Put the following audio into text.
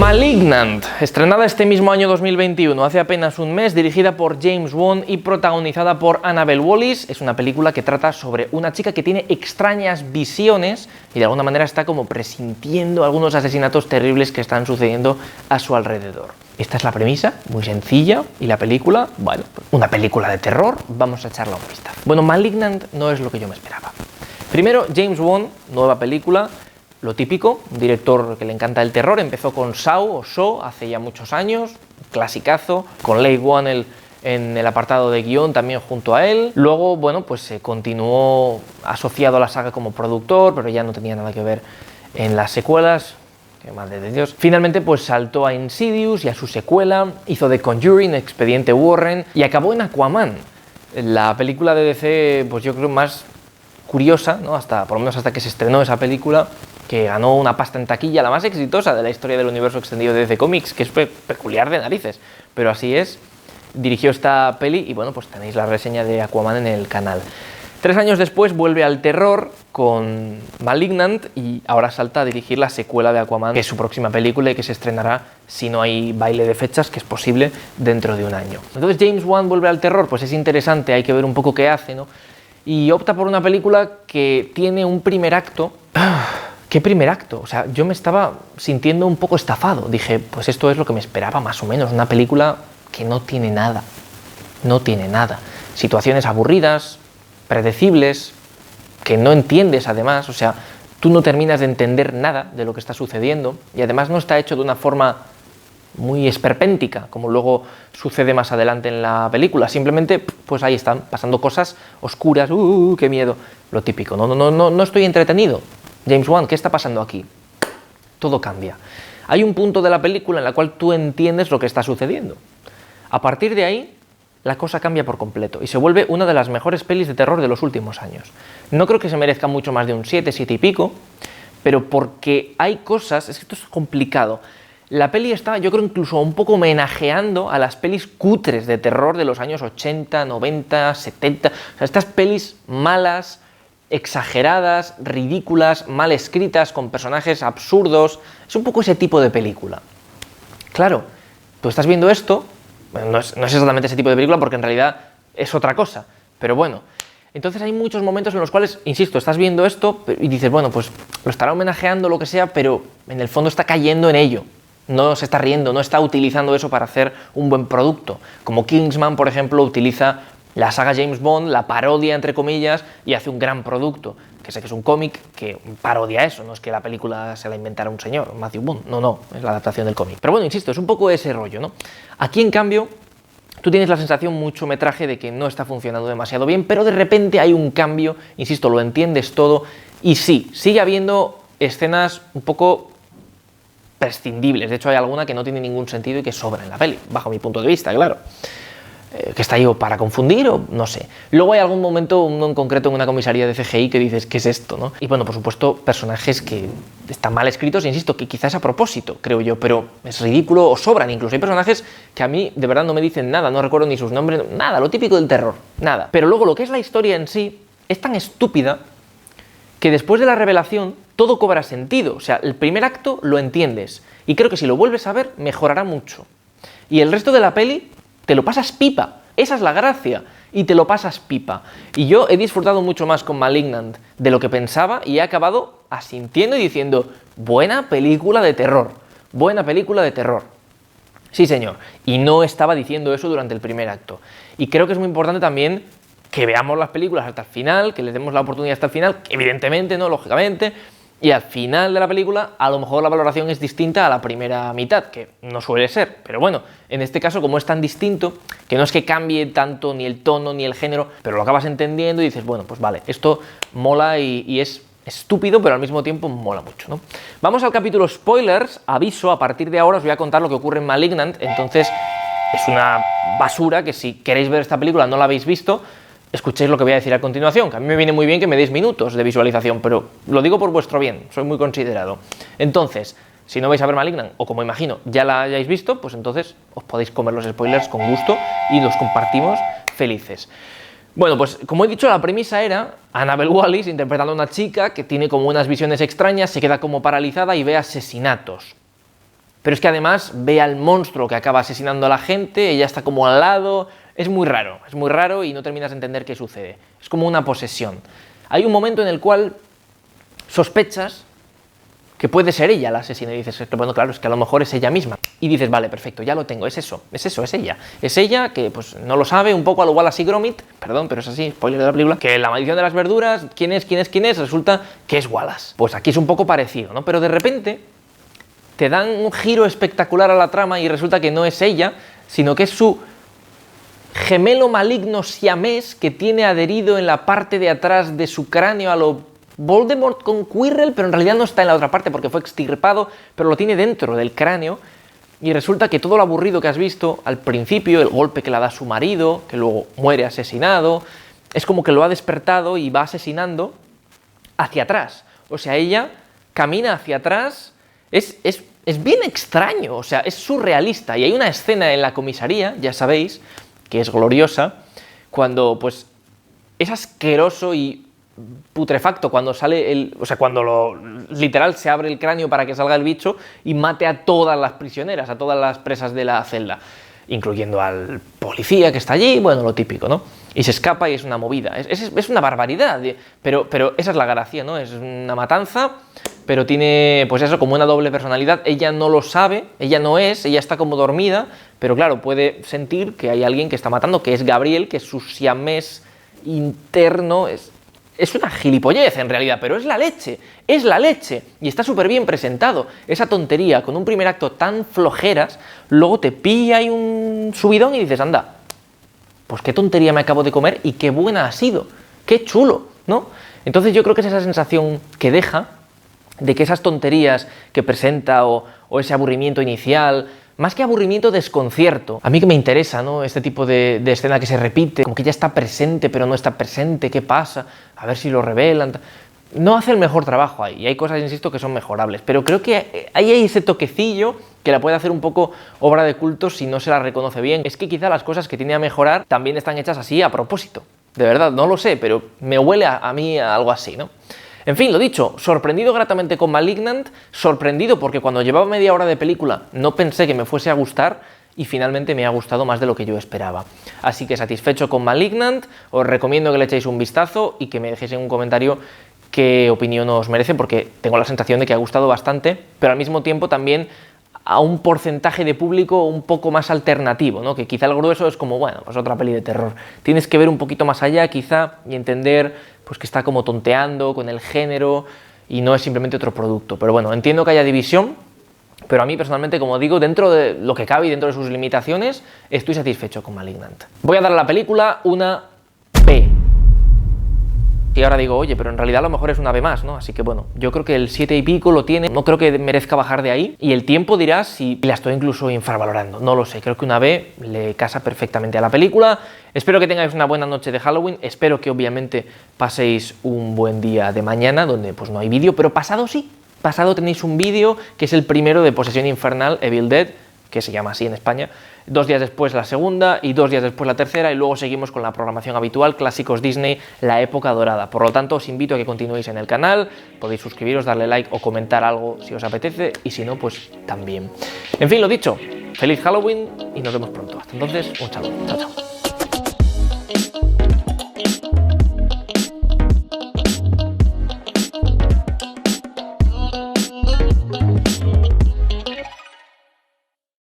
Malignant, estrenada este mismo año 2021, hace apenas un mes, dirigida por James Wan y protagonizada por Annabelle Wallis. Es una película que trata sobre una chica que tiene extrañas visiones y de alguna manera está como presintiendo algunos asesinatos terribles que están sucediendo a su alrededor. Esta es la premisa, muy sencilla, y la película, bueno, una película de terror, vamos a echarla un vistazo. Bueno, Malignant no es lo que yo me esperaba. Primero, James Wan, nueva película. Lo típico, un director que le encanta el terror, empezó con Saw hace ya muchos años, clasicazo, con Leigh Whannell en el apartado de guión también junto a él. Luego, bueno, pues se continuó asociado a la saga como productor, pero ya no tenía nada que ver en las secuelas. Qué madre de Dios. Finalmente, pues saltó a Insidious y a su secuela, hizo The Conjuring, Expediente Warren y acabó en Aquaman, la película de DC, pues yo creo más curiosa, ¿no? Por lo menos hasta que se estrenó esa película, que ganó una pasta en taquilla, la más exitosa de la historia del universo extendido de DC Comics, que es peculiar de narices, pero así es. Dirigió esta peli y bueno, pues tenéis la reseña de Aquaman en el canal. 3 años después vuelve al terror con Malignant y ahora salta a dirigir la secuela de Aquaman, que es su próxima película y que se estrenará, si no hay baile de fechas, que es posible, dentro de un año. Entonces, James Wan vuelve al terror, pues es interesante, hay que ver un poco qué hace, ¿no? Y opta por una película que tiene un primer acto. ¿Qué primer acto? O sea, yo me estaba sintiendo un poco estafado. Dije, pues esto es lo que me esperaba más o menos. Una película que no tiene nada. No tiene nada. Situaciones aburridas, predecibles, que no entiendes además. O sea, tú no terminas de entender nada de lo que está sucediendo. Y además no está hecho de una forma muy esperpéntica, como luego sucede más adelante en la película. Simplemente, pues ahí están, pasando cosas oscuras. ¡Qué miedo! Lo típico. No estoy entretenido. James Wan, ¿qué está pasando aquí? Todo cambia. Hay un punto de la película en la cual tú entiendes lo que está sucediendo. A partir de ahí, la cosa cambia por completo y se vuelve una de las mejores pelis de terror de los últimos años. No creo que se merezca mucho más de un 7, 7 y pico, pero porque hay cosas, es que esto es complicado. La peli está, yo creo, incluso un poco homenajeando a las pelis cutres de terror de los años 80, 90, 70. O sea, estas pelis malas, exageradas, ridículas, mal escritas, con personajes absurdos. Es un poco ese tipo de película. Claro, tú estás viendo esto, no es exactamente ese tipo de película porque en realidad es otra cosa, pero bueno. Entonces hay muchos momentos en los cuales, insisto, estás viendo esto y dices, bueno, pues lo estará homenajeando, lo que sea, pero en el fondo está cayendo en ello. No se está riendo, no está utilizando eso para hacer un buen producto. Como Kingsman, por ejemplo, utiliza la saga James Bond, la parodia entre comillas, y hace un gran producto, que sé que es un cómic que parodia eso, no es que la película se la inventara un señor, Matthew Bond, no, es la adaptación del cómic. Pero bueno, insisto, es un poco ese rollo, ¿no? Aquí, en cambio, tú tienes la sensación, mucho metraje, de que no está funcionando demasiado bien, pero de repente hay un cambio, insisto, lo entiendes todo, y sí, sigue habiendo escenas un poco prescindibles. De hecho, hay alguna que no tiene ningún sentido y que sobra en la peli, bajo mi punto de vista, claro. Que está ahí o para confundir o no sé. Luego hay algún momento, uno en concreto en una comisaría de CGI, que dices, ¿qué es esto, no? Y bueno, por supuesto, personajes que están mal escritos, insisto, que quizás a propósito, creo yo, pero es ridículo o sobran. Incluso hay personajes que a mí de verdad no me dicen nada, no recuerdo ni sus nombres, nada, lo típico del terror, nada. Pero luego lo que es la historia en sí es tan estúpida que después de la revelación todo cobra sentido. O sea, el primer acto lo entiendes y creo que si lo vuelves a ver mejorará mucho. Y el resto de la peli te lo pasas pipa, esa es la gracia, y te lo pasas pipa. Y yo he disfrutado mucho más con Malignant de lo que pensaba y he acabado asintiendo y diciendo, buena película de terror, buena película de terror. Sí, señor, y no estaba diciendo eso durante el primer acto. Y creo que es muy importante también que veamos las películas hasta el final, que les demos la oportunidad hasta el final, evidentemente, no, lógicamente. Y al final de la película, a lo mejor la valoración es distinta a la primera mitad, que no suele ser. Pero bueno, en este caso, como es tan distinto, que no es que cambie tanto ni el tono ni el género, pero lo acabas entendiendo y dices, bueno, pues vale, esto mola y es estúpido, pero al mismo tiempo mola mucho, ¿no? Vamos al capítulo spoilers. Aviso, a partir de ahora os voy a contar lo que ocurre en Malignant, entonces es una basura que si queréis ver esta película no la habéis visto, escuchéis lo que voy a decir a continuación, que a mí me viene muy bien que me deis minutos de visualización, pero lo digo por vuestro bien, soy muy considerado. Entonces, si no vais a ver Malignant, o como imagino ya la hayáis visto, pues entonces os podéis comer los spoilers con gusto y los compartimos felices. Bueno, pues como he dicho, la premisa era Annabelle Wallis interpretando a una chica que tiene como unas visiones extrañas, se queda como paralizada y ve asesinatos. pero es que además ve al monstruo que acaba asesinando a la gente, ella está como al lado, es muy raro y no terminas de entender qué sucede. Es como una posesión. Hay un momento en el cual sospechas que puede ser ella la asesina y dices, bueno, claro, es que a lo mejor es ella misma. Y dices, vale, perfecto, ya lo tengo, es ella. Es ella que pues no lo sabe, un poco a lo Wallace y Gromit, perdón, pero es así, spoiler de la película, que la maldición de las verduras, ¿quién es? Resulta que es Wallace. Pues aquí es un poco parecido, ¿no? Pero de repente te dan un giro espectacular a la trama y resulta que no es ella, sino que es su gemelo maligno siamés que tiene adherido en la parte de atrás de su cráneo a lo Voldemort con Quirrell, pero en realidad no está en la otra parte porque fue extirpado, pero lo tiene dentro del cráneo. Y resulta que todo lo aburrido que has visto al principio, el golpe que le da a su marido, que luego muere asesinado, es como que lo ha despertado y va asesinando hacia atrás. O sea, ella camina hacia atrás, es bien extraño, o sea, es surrealista. Y hay una escena en la comisaría, ya sabéis, que es gloriosa, cuando pues es asqueroso y putrefacto cuando sale cuando literal se abre el cráneo para que salga el bicho y mate a todas las prisioneras, a todas las presas de la celda, incluyendo al policía que está allí, bueno, lo típico, ¿no? Y se escapa y es una movida, es una barbaridad, pero esa es la gracia, ¿no? Es una matanza, pero tiene, pues eso, como una doble personalidad. Ella no lo sabe, ella está como dormida, pero claro, puede sentir que hay alguien que está matando, que es Gabriel, que es su siamés interno. Es una gilipollez en realidad, pero es la leche, y está súper bien presentado. Esa tontería, con un primer acto tan flojeras, luego te pilla ahí un subidón y dices, anda, pues qué tontería me acabo de comer y qué buena ha sido, qué chulo, ¿no? Entonces yo creo que es esa sensación que deja de que esas tonterías que presenta o ese aburrimiento inicial, más que aburrimiento, desconcierto. A mí que me interesa, ¿no? Este tipo de escena que se repite, como que ya está presente pero no está presente, ¿qué pasa? A ver si lo revelan. No hace el mejor trabajo ahí, y hay cosas, insisto, que son mejorables, pero creo que hay ese toquecillo que la puede hacer un poco obra de culto si no se la reconoce bien. Es que quizá las cosas que tiene a mejorar también están hechas así a propósito. De verdad, no lo sé, pero me huele a mí a algo así, ¿no? En fin, lo dicho, sorprendido gratamente con Malignant, sorprendido porque cuando llevaba media hora de película no pensé que me fuese a gustar y finalmente me ha gustado más de lo que yo esperaba. Así que satisfecho con Malignant, os recomiendo que le echéis un vistazo y que me dejéis en un comentario qué opinión os merece, porque tengo la sensación de que ha gustado bastante, pero al mismo tiempo también a un porcentaje de público un poco más alternativo, ¿no? Que quizá el grueso es como, bueno, pues otra peli de terror. Tienes que ver un poquito más allá, quizá, y entender pues que está como tonteando con el género y no es simplemente otro producto. Pero bueno, entiendo que haya división, pero a mí personalmente, como digo, dentro de lo que cabe y dentro de sus limitaciones, estoy satisfecho con Malignant. Voy a dar a la película una B. Y ahora digo, oye, pero en realidad a lo mejor es una B más, ¿no? Así que bueno, yo creo que el 7 y pico lo tiene, no creo que merezca bajar de ahí, y el tiempo dirá si la estoy incluso infravalorando, no lo sé, creo que una B le casa perfectamente a la película. Espero que tengáis una buena noche de Halloween, espero que obviamente paséis un buen día de mañana, donde pues no hay vídeo, pero pasado sí, pasado tenéis un vídeo, que es el primero de Posesión Infernal, Evil Dead, que se llama así en España. 2 días después la segunda y 2 días después la tercera, y luego seguimos con la programación habitual, clásicos Disney, la época dorada. Por lo tanto, os invito a que continuéis en el canal, podéis suscribiros, darle like o comentar algo si os apetece, y si no, pues también. En fin, lo dicho, feliz Halloween y nos vemos pronto. Hasta entonces, un saludo. Chao, chao.